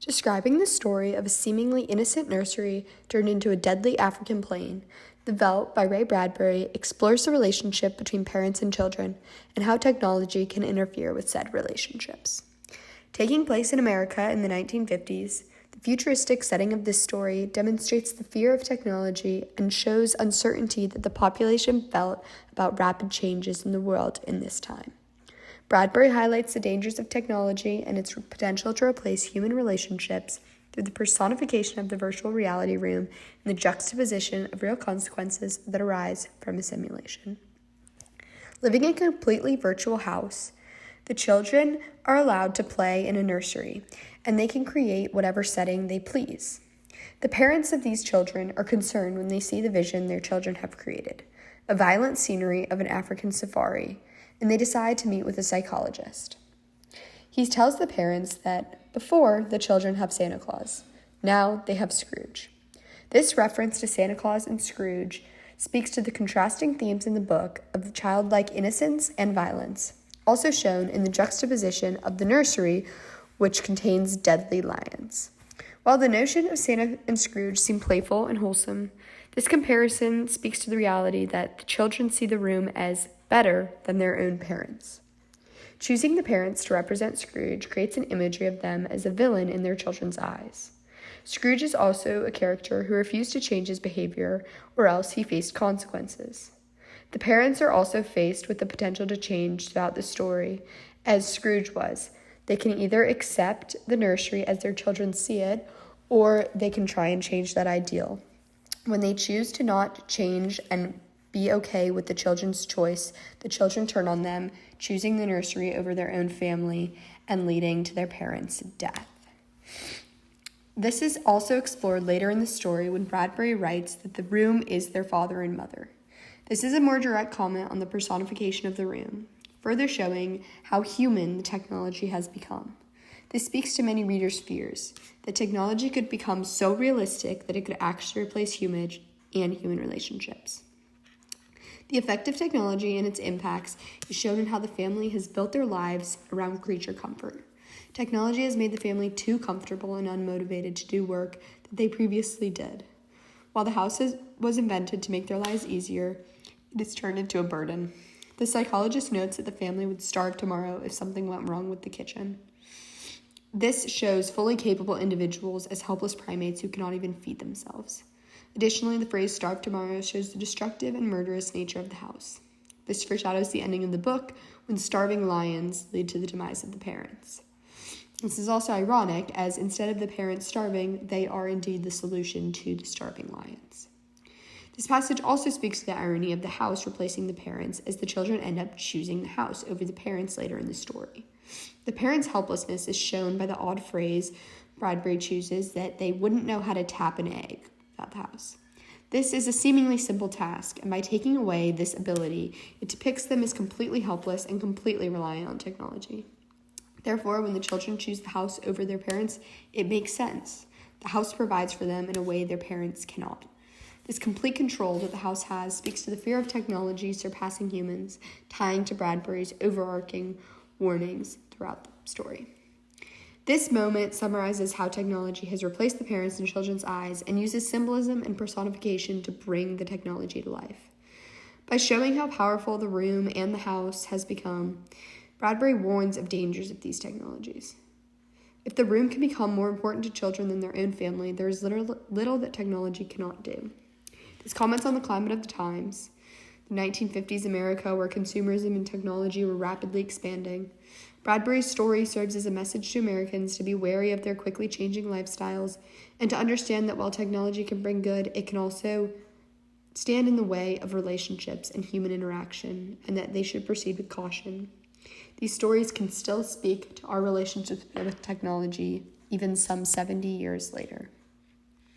Describing the story of a seemingly innocent nursery turned into a deadly African plane, The Veldt by Ray Bradbury explores the relationship between parents and children and how technology can interfere with said relationships. Taking place in America in the 1950s, the futuristic setting of this story demonstrates the fear of technology and shows uncertainty that the population felt about rapid changes in the world in this time. Bradbury highlights the dangers of technology and its potential to replace human relationships through the personification of the virtual reality room and the juxtaposition of real consequences that arise from a simulation. Living in a completely virtual house, the children are allowed to play in a nursery, and they can create whatever setting they please. The parents of these children are concerned when they see the vision their children have created, a violent scenery of an African safari, and they decide to meet with a psychologist. He tells the parents that before, the children have Santa Claus. Now they have Scrooge. This reference to Santa Claus and Scrooge speaks to the contrasting themes in the book of childlike innocence and violence, also shown in the juxtaposition of the nursery, which contains deadly lions. While the notion of Santa and Scrooge seem playful and wholesome, this comparison speaks to the reality that the children see the room as better than their own parents. Choosing the parents to represent Scrooge creates an imagery of them as a villain in their children's eyes. Scrooge is also a character who refused to change his behavior, or else he faced consequences. The parents are also faced with the potential to change throughout the story, as Scrooge was. They can either accept the nursery as their children see it, or they can try and change that ideal. When they choose to not change and be okay with the children's choice, the children turn on them, choosing the nursery over their own family and leading to their parents' death. This is also explored later in the story when Bradbury writes that the room is their father and mother. This is a more direct comment on the personification of the room, further showing how human the technology has become. This speaks to many readers' fears that technology could become so realistic that it could actually replace human relationships. The effect of technology and its impacts is shown in how the family has built their lives around creature comfort. Technology has made the family too comfortable and unmotivated to do work that they previously did. While the house was invented to make their lives easier, it has turned into a burden. The psychologist notes that the family would starve tomorrow if something went wrong with the kitchen. This shows fully capable individuals as helpless primates who cannot even feed themselves. Additionally, the phrase starve tomorrow shows the destructive and murderous nature of the house. This foreshadows the ending of the book when starving lions lead to the demise of the parents. This is also ironic, as instead of the parents starving, they are indeed the solution to the starving lions. This passage also speaks to the irony of the house replacing the parents, as the children end up choosing the house over the parents later in the story. The parents' helplessness is shown by the odd phrase Bradbury chooses that they wouldn't know how to tap an egg without the house. This is a seemingly simple task, and by taking away this ability, it depicts them as completely helpless and completely reliant on technology. Therefore, when the children choose the house over their parents, it makes sense. The house provides for them in a way their parents cannot. This complete control that the house has speaks to the fear of technology surpassing humans, tying to Bradbury's overarching warnings throughout the story. This moment summarizes how technology has replaced the parents in children's eyes and uses symbolism and personification to bring the technology to life. By showing how powerful the room and the house has become, Bradbury warns of dangers of these technologies. If the room can become more important to children than their own family, there is little that technology cannot do. This comments on the climate of the times, the 1950s America, where consumerism and technology were rapidly expanding. Bradbury's story serves as a message to Americans to be wary of their quickly changing lifestyles and to understand that while technology can bring good, it can also stand in the way of relationships and human interaction, and that they should proceed with caution. These stories can still speak to our relationships with technology even some 70 years later.